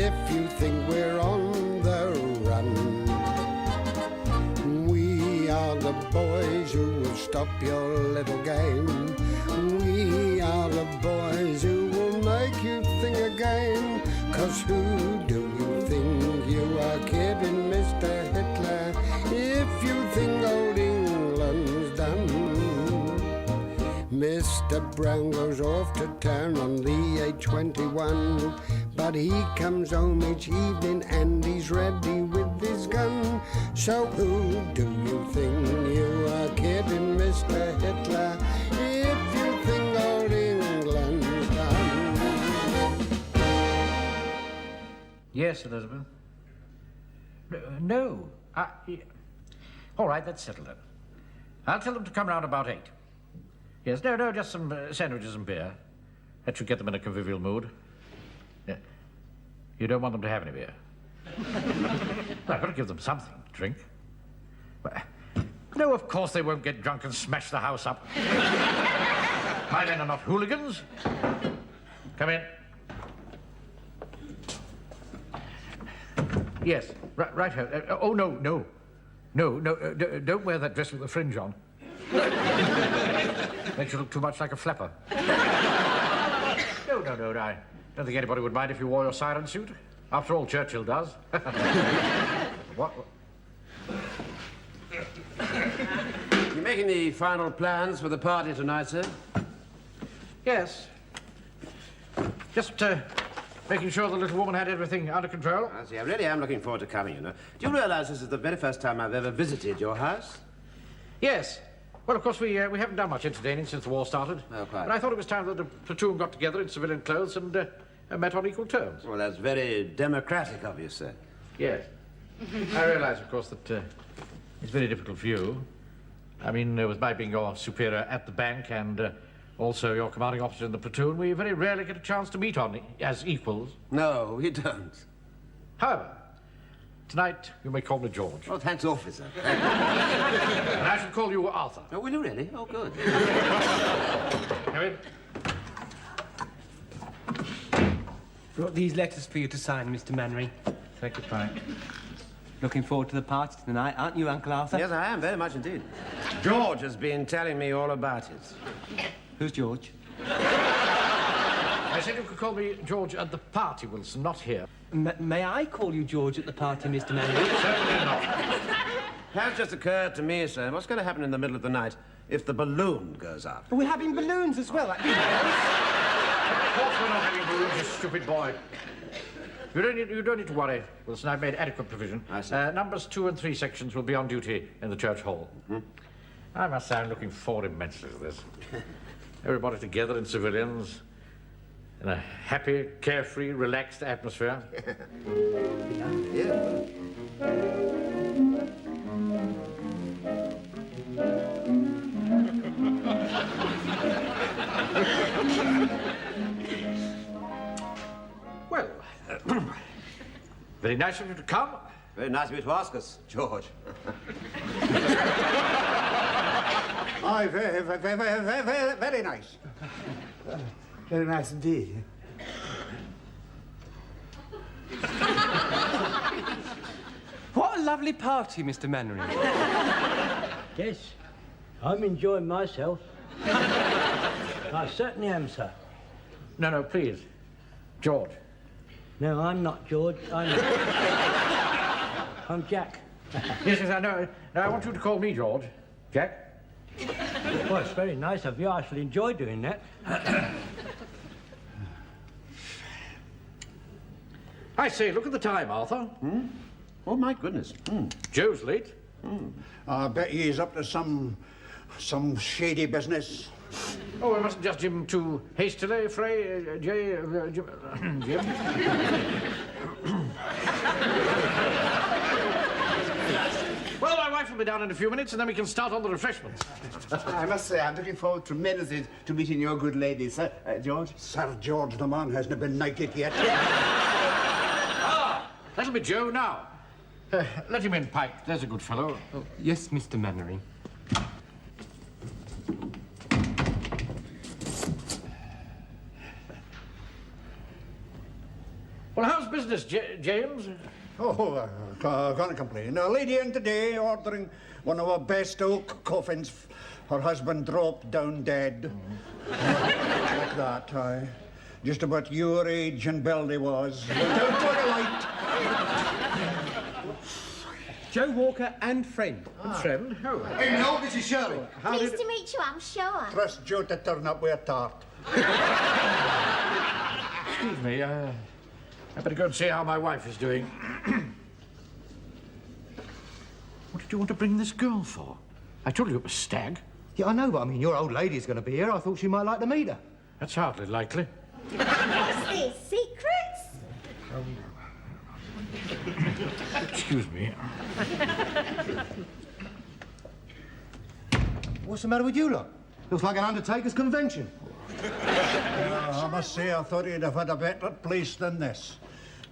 if you think we're on the run. We are the boys who will stop your little game. We are the boys who will make you think again. 'Cause who do you think you are kidding, Mr. Hitler, if you think old England's done? Mr. Brown goes off to town on the A21, but he comes home each evening and he's ready with his gun. So who do you think you are kidding, Mr. Hitler, if you think old England's done? Yes, Elizabeth? No. All right, that's settled then. I'll tell them to come round about 8. Yes, no, just some sandwiches and beer. That should get them in a convivial mood. Yeah. You don't want them to have any beer? Well, I've got to give them something to drink. But, no, of course they won't get drunk and smash the house up. My men are not hooligans. Come in. Yes, right. Oh, no, don't wear that dress with the fringe on. Makes you look too much like a flapper. No, I don't think anybody would mind if you wore your siren suit. After all, Churchill does. What? You making the final plans for the party tonight, sir? Yes. Just, making sure the little woman had everything under control. I see. I really am looking forward to coming, you know. Do you realize this is the very first time I've ever visited your house? Yes. Well, of course, we haven't done much entertaining since the war started. Oh, quite. But I thought it was time that the platoon got together in civilian clothes and met on equal terms. Well, that's very democratic of you, sir. Yes. I realise, of course, that it's very difficult for you. I mean, with my being your superior at the bank and also your commanding officer in the platoon, we very rarely get a chance to meet as equals. No, we don't. However, tonight you may call me George. Oh, thanks awfully, sir. And I shall call you Arthur. Oh, will you really? Oh, good. Come in. Brought these letters for you to sign, Mr. Mannering. Thank you, Frank. Looking forward to the party tonight, aren't you, Uncle Arthur? Yes, I am, very much indeed. George has been telling me all about it. Who's George? I said you could call me George at the party, Wilson, not here. May I call you George at the party, Mr. Mannering? Certainly not. Has just occurred to me, sir, what's going to happen in the middle of the night if the balloon goes up? We're having balloons as well. Of course we're not having balloons, you stupid boy. You don't need to worry, Wilson. I've made adequate provision. I see. Numbers 2 and 3 sections will be on duty in the church hall. Mm-hmm. I must say I'm looking forward immensely to this. Everybody together in civilians, in a happy, carefree, relaxed atmosphere. Yeah. Well, very nice of you to come. Very nice of you to ask us, George. Aye, very nice. Very nice indeed. What a lovely party, Mr. Mannering. Yes, I'm enjoying myself. I certainly am, sir. No, please. George. No, I'm not George. I'm Jack. Yes, I know. Now, I want you to call me George. Jack? Well, it's very nice of you. I shall enjoy doing that. I say, look at the time, Arthur. Hmm? Oh, my goodness. Joe's late. I bet he's up to some shady business. Oh, we mustn't judge him too hastily, Frey, Jim. Well, my wife will be down in a few minutes, and then we can start on the refreshments. I must say, I'm looking forward tremendously to meeting your good lady, Sir George. Sir George, the man, hasn't been knighted yet. That'll be Joe now. Let him in, Pike. There's a good fellow. Oh, yes, Mr. Mannering. Well, how's business? business, James? Oh, can't complain. A lady in today ordering one of our best oak coffins. Her husband dropped down dead. Like that, aye. Just about your age and build he was. Without like a light. Joe Walker and friend. Friend? Oh. Hey, no, this is Shirley. Pleased to meet you, I'm sure. Trust Joe to turn up with a tart. Excuse me, I better go and see how my wife is doing. What did you want to bring this girl for? I told you it was Stag. Yeah, I know, but I mean, your old lady's going to be here. I thought she might like to meet her. That's hardly likely. What's this, secrets? Excuse me. What's the matter with you lot? Looks like an undertaker's convention. I must say, I thought he'd have had a better place than this.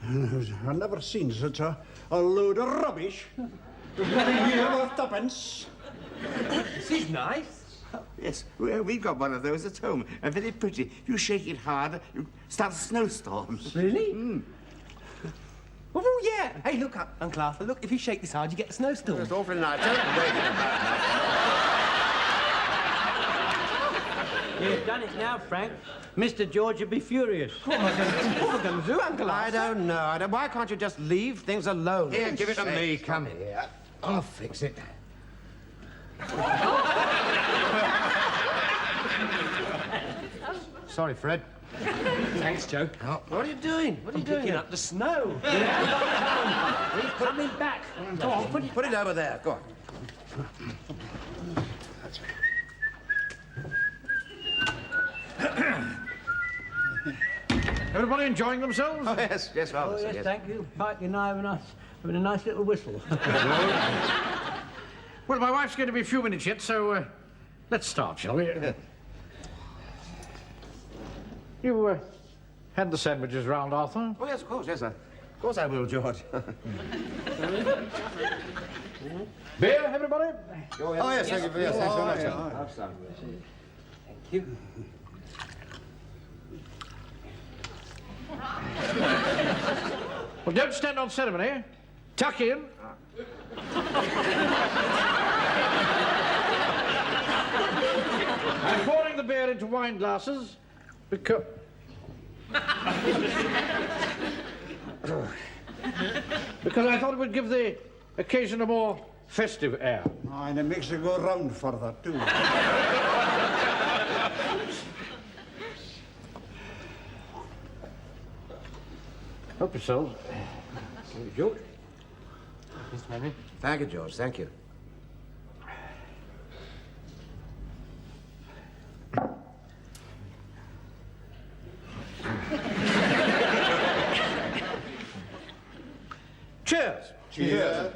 I've never seen such a load of rubbish. There's nothing here worth tuppence. This is nice. Yes, we've got one of those at home, and very pretty. If you shake it hard, you start a snowstorm. Really? Oh, yeah. Hey, look, Uncle Arthur, look, if you shake this hard, you get a snowstorm. It's awfully nice. Don't wait about You've done it now, Frank. Mr. George would be furious. What am I going to do, Uncle I Arthur? don't know. Why can't you just leave things alone? Here, give it to me. Come here. I'll fix it. Sorry, Fred. Thanks, Joe. What are you doing? What are you doing? Picking up the snow. He's coming back. Go on, put it. Put it over there. Go on. Everybody enjoying themselves? Oh, yes, yes, rather. Oh, so, yes, thank you. Pike and I having a nice little whistle. Well, my wife's going to be a few minutes yet, so let's start, shall we? You hand the sandwiches round, Arthur. Oh, yes, of course, yes, sir. Of course I will, George. Beer, everybody? Oh, yes, thank you for this. Thanks very much, sir. Thank you. Well, don't stand on ceremony. Tuck in. I'm pouring the beer into wine glasses because... because I thought it would give the occasion a more festive air. And it makes you go round further, too. Help yourselves. George? Mr. Henry. Thank you, George. Thank you. Cheers. Cheers.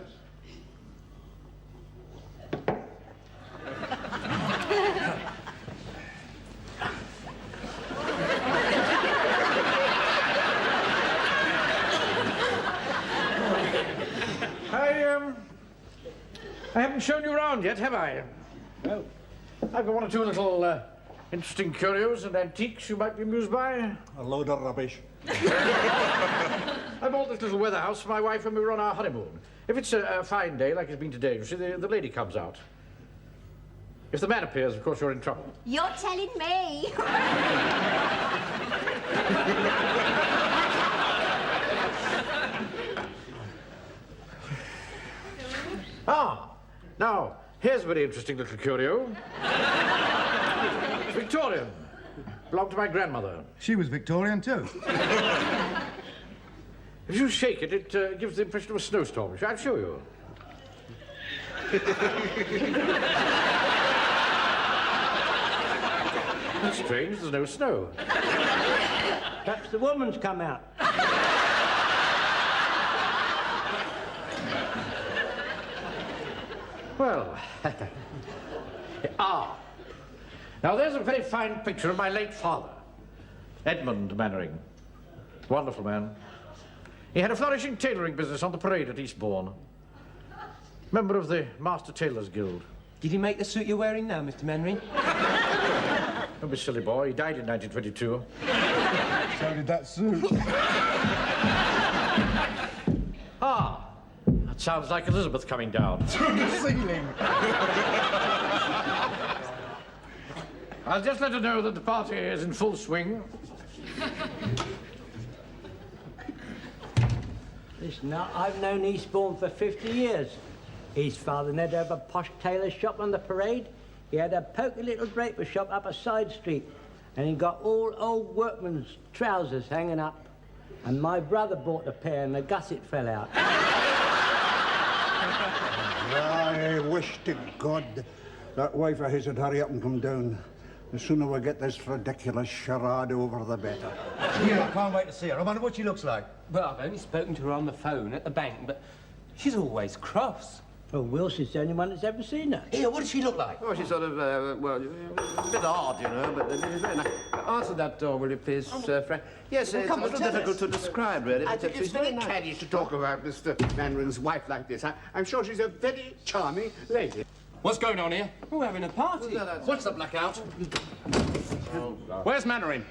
I haven't shown you around yet, have I? No. I've got one or two little interesting curios and antiques you might be amused by. A load of rubbish. I bought this little weather house for my wife when we were on our honeymoon. If it's a fine day, like it's been today, you see, the lady comes out. If the man appears, of course, you're in trouble. You're telling me. Now, here's a very interesting little curio. It's Victorian. Belonged to my grandmother. She was Victorian, too. If you shake it, it gives the impression of a snowstorm. I'll show you. That's strange, there's no snow. Perhaps the woman's come out. Well, now there's a very fine picture of my late father, Edmund Mannering. Wonderful man. He had a flourishing tailoring business on the parade at Eastbourne. Member of the Master Tailors Guild. Did he make the suit you're wearing now, Mr. Mannering? Don't be silly, boy. He died in 1922. So did that suit. Sounds like Elizabeth coming down. Through the ceiling. I'll just let her know that the party is in full swing. Listen, now, I've known Eastbourne for 50 years. His father never had a posh tailor shop on the parade. He had a poky little draper shop up a side street, and he got all old workmen's trousers hanging up. And my brother bought a pair, and the gusset fell out. I wish to God that wife of his would hurry up and come down. The sooner we get this ridiculous charade over, the better. Yeah, I can't wait to see her. I wonder what she looks like. Well, I've only spoken to her on the phone at the bank, but she's always cross. Well, Wilson's the only one that's ever seen her. Here, what does she look like? Oh, she's sort of, well, a bit odd, you know, but she's very nice. Answer that door, will you please, Frank? Yes, it's a little difficult to describe, really. I but think it's she's very nice. caddish to talk about Mr. Mandarin's wife like this. I'm sure she's a very charming lady. What's going on here? We're having a party. What's the blackout? Where's Mannering?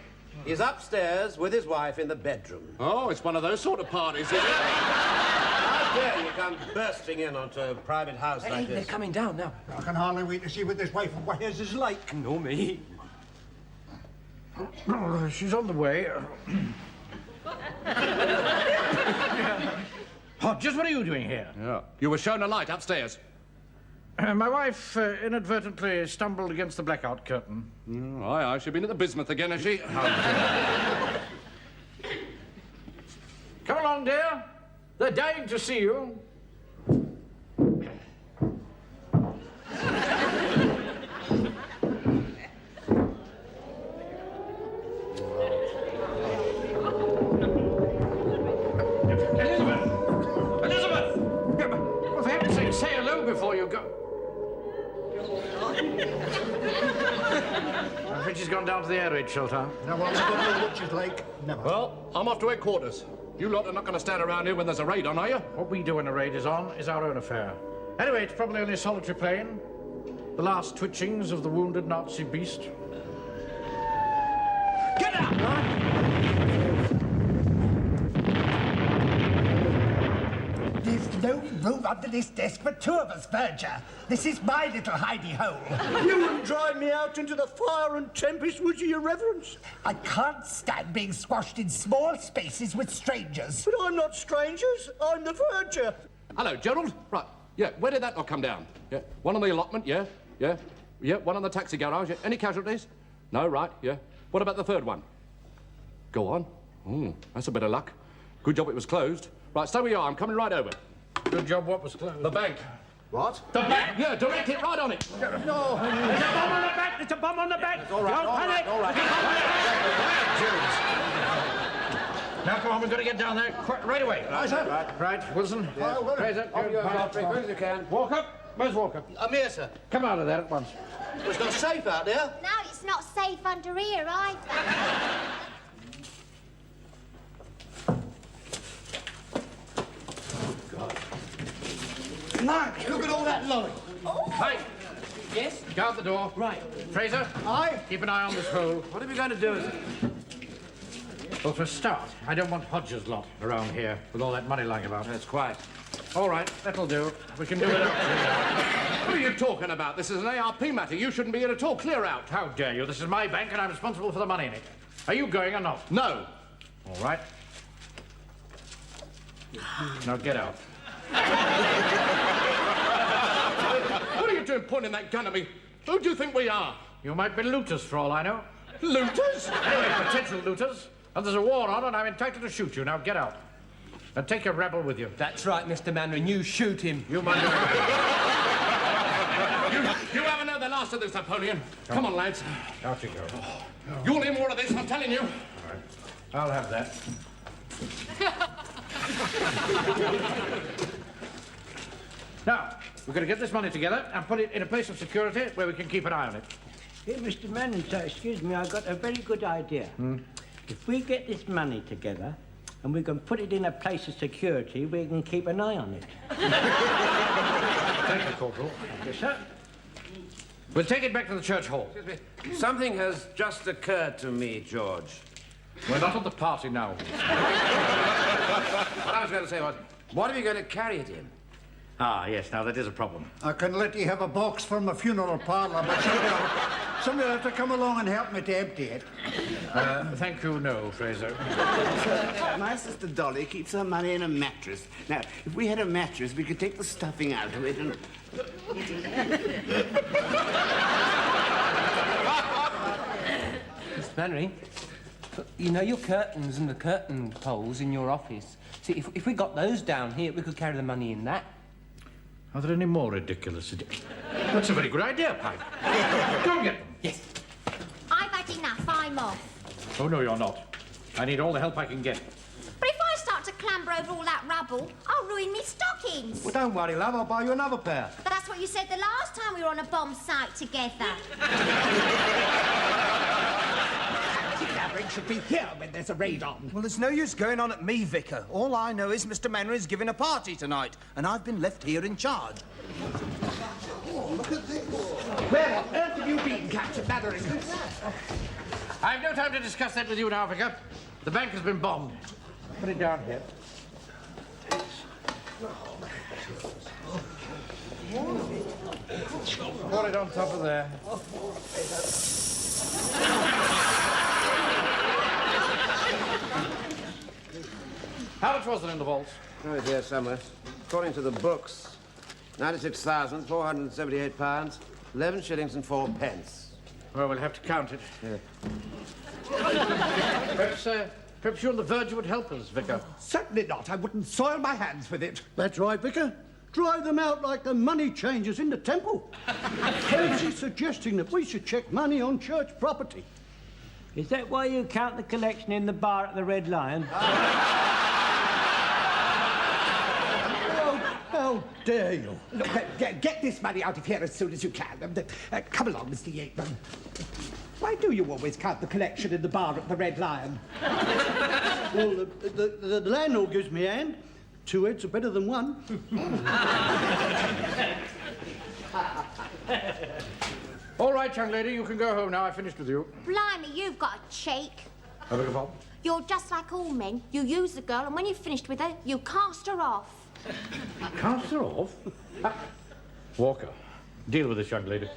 He's upstairs with his wife in the bedroom. Oh, it's one of those sort of parties, is it? How dare you come bursting in onto a private house Hey, like they're this? coming down now. I can hardly wait to see what this wife of his is like. Nor me. Oh, she's on the way. Hodges, what are you doing here? Yeah. You were shown a light upstairs. My wife inadvertently stumbled against the blackout curtain. Aye, she's been at the bismuth again, has she? Come along, dear. They're dying to see you. Elizabeth! Well, for heaven's sake, say hello before you go. I think she's gone down to the air raid shelter. Now, well, I don't know what she's like. Never. Well, I'm off to headquarters. You lot are not going to stand around here when there's a raid on, are you? What we do when a raid is on is our own affair. Anyway, it's probably only a solitary plane. The last twitchings of the wounded Nazi beast. Get out! There's no room under this desk for two of us, Verger. This is my little hidey hole. You wouldn't drive me out into the fire and tempest, would you, Your Reverence? I can't stand being squashed in small spaces with strangers. But I'm not strangers. I'm the Verger. Hello, Gerald. Right. Yeah, where did that lot come down? Yeah. One on the allotment, yeah. Yeah. Yeah, one on the taxi garage. Yeah. Any casualties? No, right, yeah. What about the third one? Go on. That's a bit of luck. Good job it was closed. Right, stay where you are. I'm coming right over. Good job what was closed. The bank. What? The bank? Yeah, direct it right on it. There's a bomb on the back! There's a bomb on the back! All right, Don't all panic! right, all right. Now, come on, we've got to get down there right away. Right, Wilson. Fraser, Off you go, Godfrey, quick as you can. Walker. Where's Walker? I'm here, sir. Come out of there at once. It's got a safe out there. No, it's not safe under here either. Mark, look at all that lorry. Hey, Yes? guard the door. Right. Fraser. Aye. Keep an eye on this hole. What are we going to do? Well, for a start, I don't want Hodges' lot around here with all that money lying about. That's quiet. All right, that'll do. We can do it up. What are you talking about? This is an ARP matter. You shouldn't be here at all. Clear out. How dare you? This is my bank and I'm responsible for the money in it. Are you going or not? No. All right. Now get out. What are you doing pointing that gun at me? Who do you think we are? You might be looters for all I know. Looters? Anyway, potential looters. And there's a war on and I'm entitled to shoot you. Now get out. And take your rebel with you. That's right, Mr. Mannering. You shoot him. You mind You haven't heard the last of this, Napoleon. Come on, lads. Out you go. You'll hear more of this, I'm telling you. I'll have that. Now, we're going to get this money together and put it in a place of security where we can keep an eye on it. Here, Mr. Manning, sir, excuse me, I've got a very good idea. If we get this money together and we can put it in a place of security, we can keep an eye on it. Thank you, Corporal. Yes, sir. We'll take it back to the church hall. Something has just occurred to me, George. We're not at the party now. What I was going to say was, what are we going to carry it in? Ah, yes, now that is a problem. I can let you have a box from a funeral parlour, but somebody will have to come along and help me to empty it. Thank you, no, Fraser. My sister Dolly keeps her money in a mattress. Now, if we had a mattress, we could take the stuffing out of it and... Miss Flannery, you know your curtains and the curtain poles in your office. See, if we got those down here, we could carry the money in that. Are there any more ridiculous... That's a very good idea, Pike. Go and get them. Yes. I've had enough. I'm off. Oh, no, you're not. I need all the help I can get. But if I start to clamber over all that rubble, I'll ruin me stockings. Well, don't worry, love. I'll buy you another pair. But that's what you said the last time we were on a bomb site together. Clambering should be here when there's a raid on. Well, there's no use going on at me, Vicar. All I know is Mr. Mannery's giving a party tonight, and I've been left here in charge. Where on earth have you been, Captain Mannering? I've no time to discuss that with you now, Vicar. The bank has been bombed. Put it down here. Pour it on top of there. How much was it in the vaults? Oh, it's here somewhere. According to the books, 96,478 pounds, 11 shillings and 4 pence. Well, we'll have to count it. Yeah. Perhaps you and the Virgin would help us, Vicar. Certainly not. I wouldn't soil my hands with it. That's right, Vicar. Drive them out like the money changers in the temple. Fancy suggesting that we should check money on church property. Is that why you count the collection in the bar at the Red Lion? How dare you? Look, get this money out of here as soon as you can. Come along, Mr. Yeatman. Why do you always count the collection in the bar at the Red Lion? Well, the landlord gives me a hand. 2 heads are better than one. All right, young lady, you can go home now. I finished with you. Blimey, you've got a cheek. I beg your pardon? You're just like all men. You use the girl, and when you've finished with her, you cast her off. Cast her off? Walker, deal with this young lady.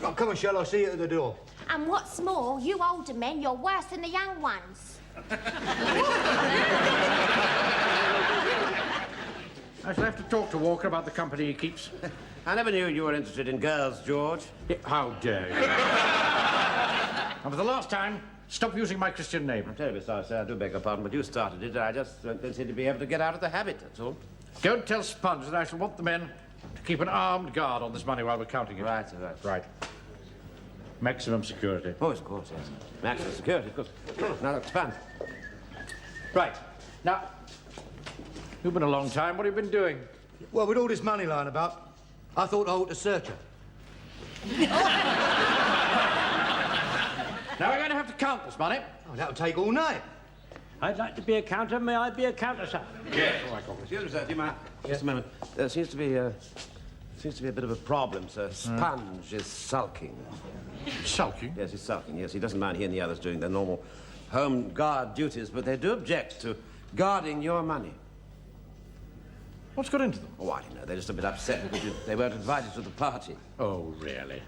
Oh, come on, shall I see you at the door? And what's more, you older men, you're worse than the young ones. I shall have to talk to Walker about the company he keeps. I never knew you were interested in girls, George. How dare you? And for the last time, stop using my Christian name. I'm terribly sorry, sir. I do beg your pardon, but you started it. I just don't seem to be able to get out of the habit, that's all. Go and tell Sponge that I shall want the men to keep an armed guard on this money while we're counting it. Right, sir, right. Right. Maximum security. Oh, of course, yes. Maximum security, of course. Now, that's fun. Right. Now, you've been a long time. What have you been doing? Well, with all this money lying about, I thought I ought to search her. Now we're going to have to count this money. Oh, that'll take all night. I'd like to be a counter. May I be a counter, sir? Yes. All right, Congress. Excuse me, sir. Do you mind? Just a moment. There seems to be a bit of a problem, sir. Sponge is sulking. Sulking? Yes, he's sulking. Yes, he doesn't mind he and the others doing their normal home guard duties, but they do object to guarding your money. What's got into them? Oh, I don't know. They're just a bit upset because they weren't invited to the party. Oh, really?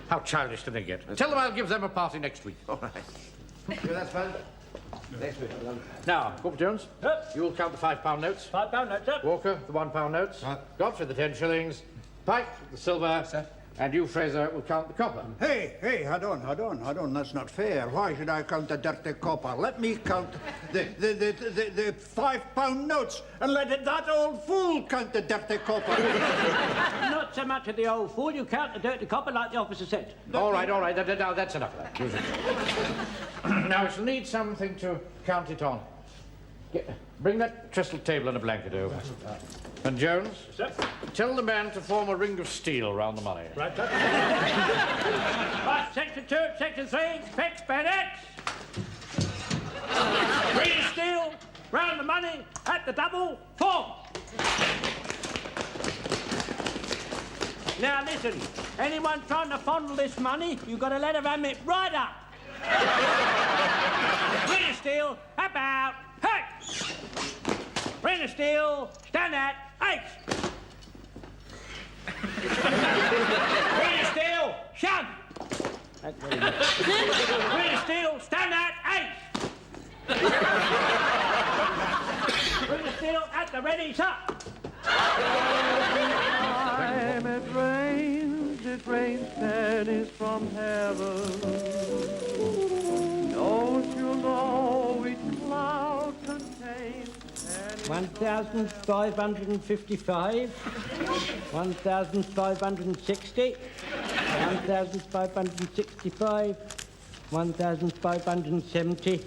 How childish can they get? Tell them I'll give them a party next week. All right. Sure, that's fine. Next week. Now, Corporal Jones, you'll count the £5 notes. £5 notes, sir. Walker, the £1 notes. Godfrey, the 10 shillings. Pike, the silver. Sir. And you, Fraser, will count the copper. Hey, hold on. That's not fair. Why should I count the dirty copper? Let me count the £5 notes and let that old fool count the dirty copper. Not so much of the old fool. You count the dirty copper like the officer said. All right. Now, that's enough of that. Now, we shall need something to count it on. Bring that trestle table and a blanket over. And Jones, sir, tell the man to form a ring of steel round the money. Right, sir. Right, Section 2, Section 3, fix bayonets. Ring of steel round the money at the double form. Now listen, anyone trying to fondle this money, you've got to let her ram it right up. Ring of steel, about, hey! Ring of steel, stand at, 8. Wheeler Steel, shun! Wheeler Steel, stand at 8! Wheeler Steel, at the ready, sir! Time it rains pennies from heaven. Don't you know each cloud contains 1,555, 1,560, 1,565, 1,570,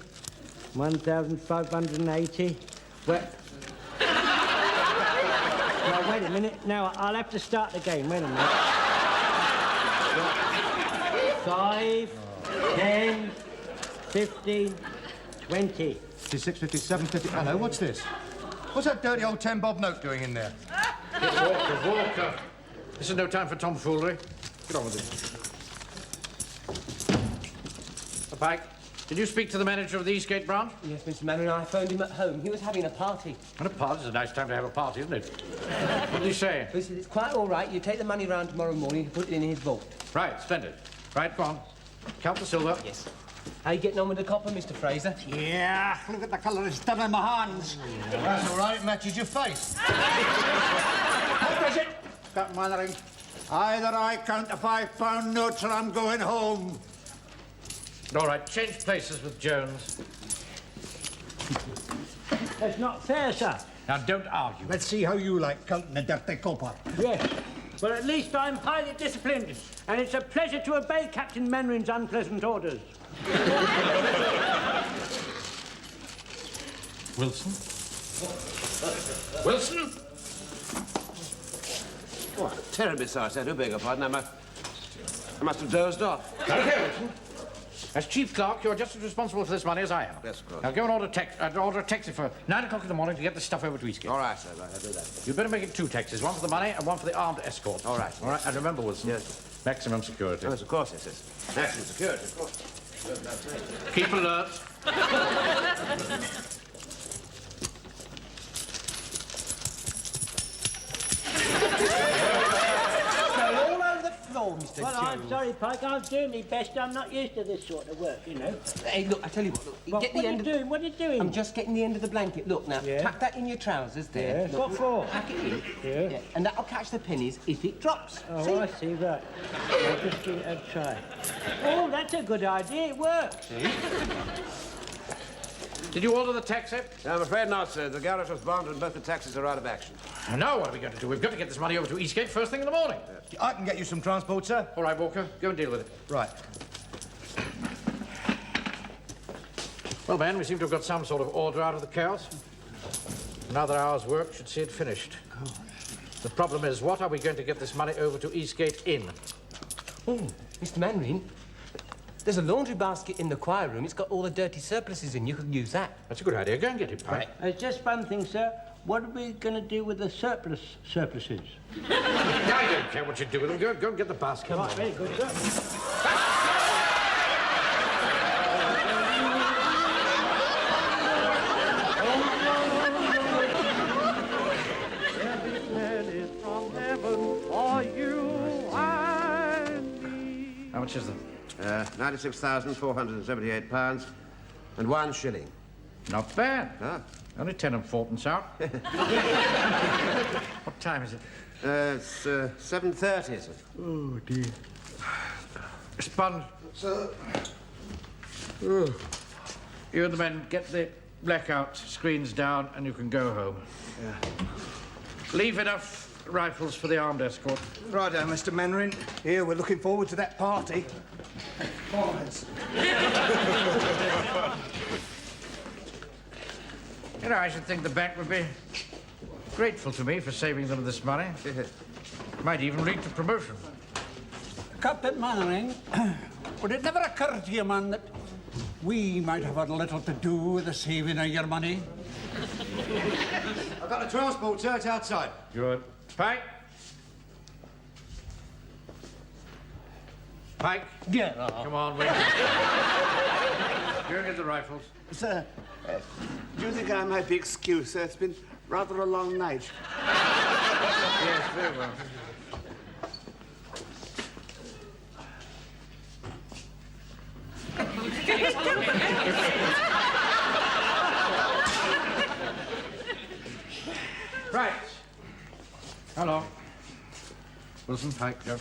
1,580. Well, now, wait a minute. Now, I'll have to start again. Wait a minute. 5, 10, 15, 20. 56, 57, 50... Hello, what's this? What's that dirty old 10-bob note doing in there? Walker. This is no time for tomfoolery. Get on with it. Pike, did you speak to the manager of the Eastgate branch? Yes, Mr. Mannering, I phoned him at home. He was having a party. And a party's a nice time to have a party, isn't it? What did he say? He said it's quite all right. You take the money round tomorrow morning and put it in his vault. Right, splendid. Right, go on. Count the silver. Yes. How you getting on with the copper, Mr. Fraser? Yeah, look at the colour it's done in my hands. That's all right, it matches your face. What is it, Captain Mannering? Either I count the £5 notes or I'm going home. All right, change places with Jones. That's not fair, sir. Now, don't argue. Let's see how you like counting the dirty copper. Yes. But at least I'm highly disciplined, and it's a pleasure to obey Captain Mannering's unpleasant orders. Wilson? Wilson? Oh, I'm terribly sorry, sir. I do beg your pardon. I must have dozed off. Okay, Wilson. As chief clerk, you're just as responsible for this money as I am. Yes, of course. Now go and order a taxi for 9 o'clock in the morning to get this stuff over to Eastgate. All right, sir. Right, I'll do that. You'd better make it 2 taxis, one for the money and one for the armed escort. All right. All right, and remember, Wilson. Yes. Maximum security. Yes, of course, yes, yes. Maximum security, of course. Keep alert. All over the floor, Mr. Well, Jones. I'm sorry, Pike. I'm doing my best. I'm not used to this sort of work, you know. Hey, look, I tell you what, look. Well, get what the are end you doing? What are you doing? I'm just getting the end of the blanket. Look, now, Yeah. tuck that in your trousers there. Yes. Look, What for? Pack it in. Yeah. And that'll catch the pennies if it drops. Oh, See? I see, right. I'll just give it a try. Oh, that's a good idea. It works. Did you order the taxi? I'm afraid not, sir. The garage was bombed and both the taxis are out of action. Now what are we going to do? We've got to get this money over to Eastgate first thing in the morning. I can get you some transport, sir. All right, Walker, go and deal with it. Right. Well, man, we seem to have got some sort of order out of the chaos. Another hour's work should see it finished. The problem is, what are we going to get this money over to Eastgate in? Oh, Mr. Mannering, there's a laundry basket in the choir room. It's got all the dirty surpluses in. You could use that. That's a good idea. Go and get it, Pike. It's just one thing, sir. What are we going to do with the surpluses? I don't care what you do with them. Go and get the basket. Come on, very good, sir. pennies from heaven for you and me. How much is them? £96,478 and 1 shilling. Not bad. Ah. Only 10 and 4pence out. What time is it? It's 7:30, sir. Oh, dear. Spun. Sir. Oh. You and the men get the blackout screens down and you can go home. Yeah. Leave enough rifles for the armed escort. Righto, Mr. Mannering. Here, we're looking forward to that party. Boys. You know, I should think the bank would be grateful to me for saving them this money. Might even lead to promotion. Captain Mannering, would it never occur to you, man, that we might have had a little to do with the saving of your money? I've got the transport, sir. It's outside. Good. Pike? Pike? Get Come on, wait. Go and get the rifles. Sir, do you think I might be excused, sir? It's been rather a long night. Yes, very well. Wilson. Pike, go.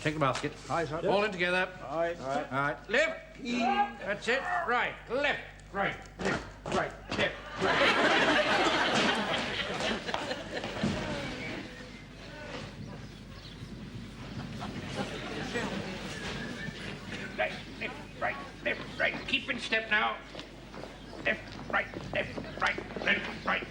Take the basket. Aye, sir. All in together. Aye. All right. Left. That's it. Right. Left. Right. Left. Right. Left. Right. Right. Left. Right. Left. Right. Keep in step now. Left. Right. Left. Right. Left. Right.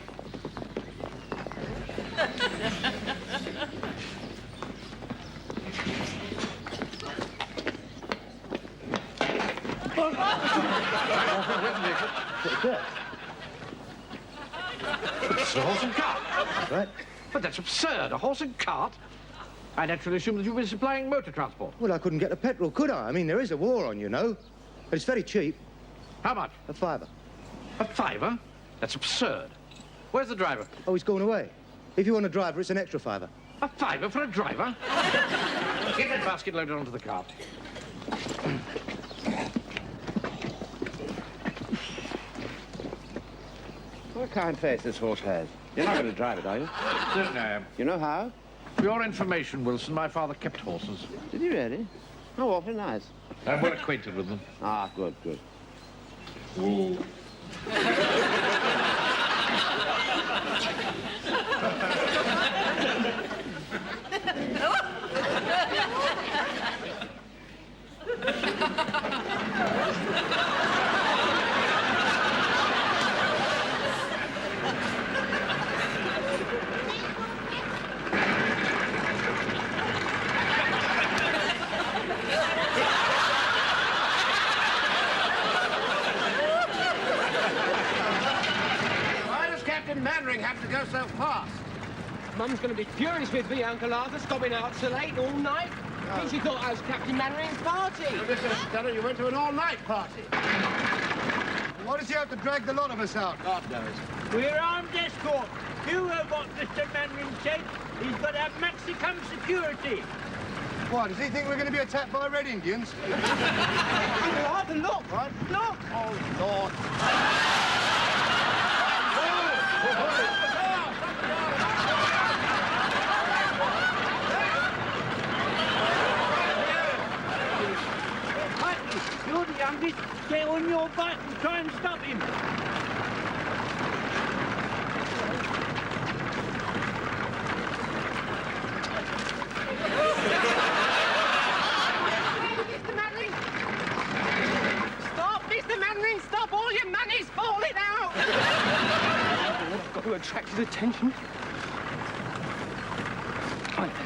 It's a horse and cart. Right. But that's absurd. A horse and cart? I naturally assumed that you were supplying motor transport. Well, I couldn't get the petrol, could I? I mean, there is a war on, you know. But it's very cheap. How much? A fiver. A fiver? That's absurd. Where's the driver? Oh, he's going away. If you want a driver, it's an extra fiver. A fiver for a driver? Get that basket loaded onto the cart. What a kind face this horse has. You're not going to drive it, are you? Certainly I am. You know how? For your information, Wilson, my father kept horses. Did he really? Oh, awfully nice. I'm well acquainted with them. Ah, good, good. Ooh. Why does Captain Mannering have to go so fast? Mum's going to be furious with me, Uncle Arthur, stopping out so late all night. I think she thought I was Captain Mannering's party. Mr. Dunner, you went to an all-night party. Why does he have to drag the lot of us out? God knows. We're armed escort. You heard what Mr. Mannering said. He's got to have maximum security. Why, does he think we're going to be attacked by Red Indians? Uncle Arthur, look! What? Look! Oh, Lord. You're the youngest. Get on your butt and try and stop him. Mr. Mannering! Stop, Mr. Mannering! Stop! All your money's falling out! I've got to attract his attention. Thank you.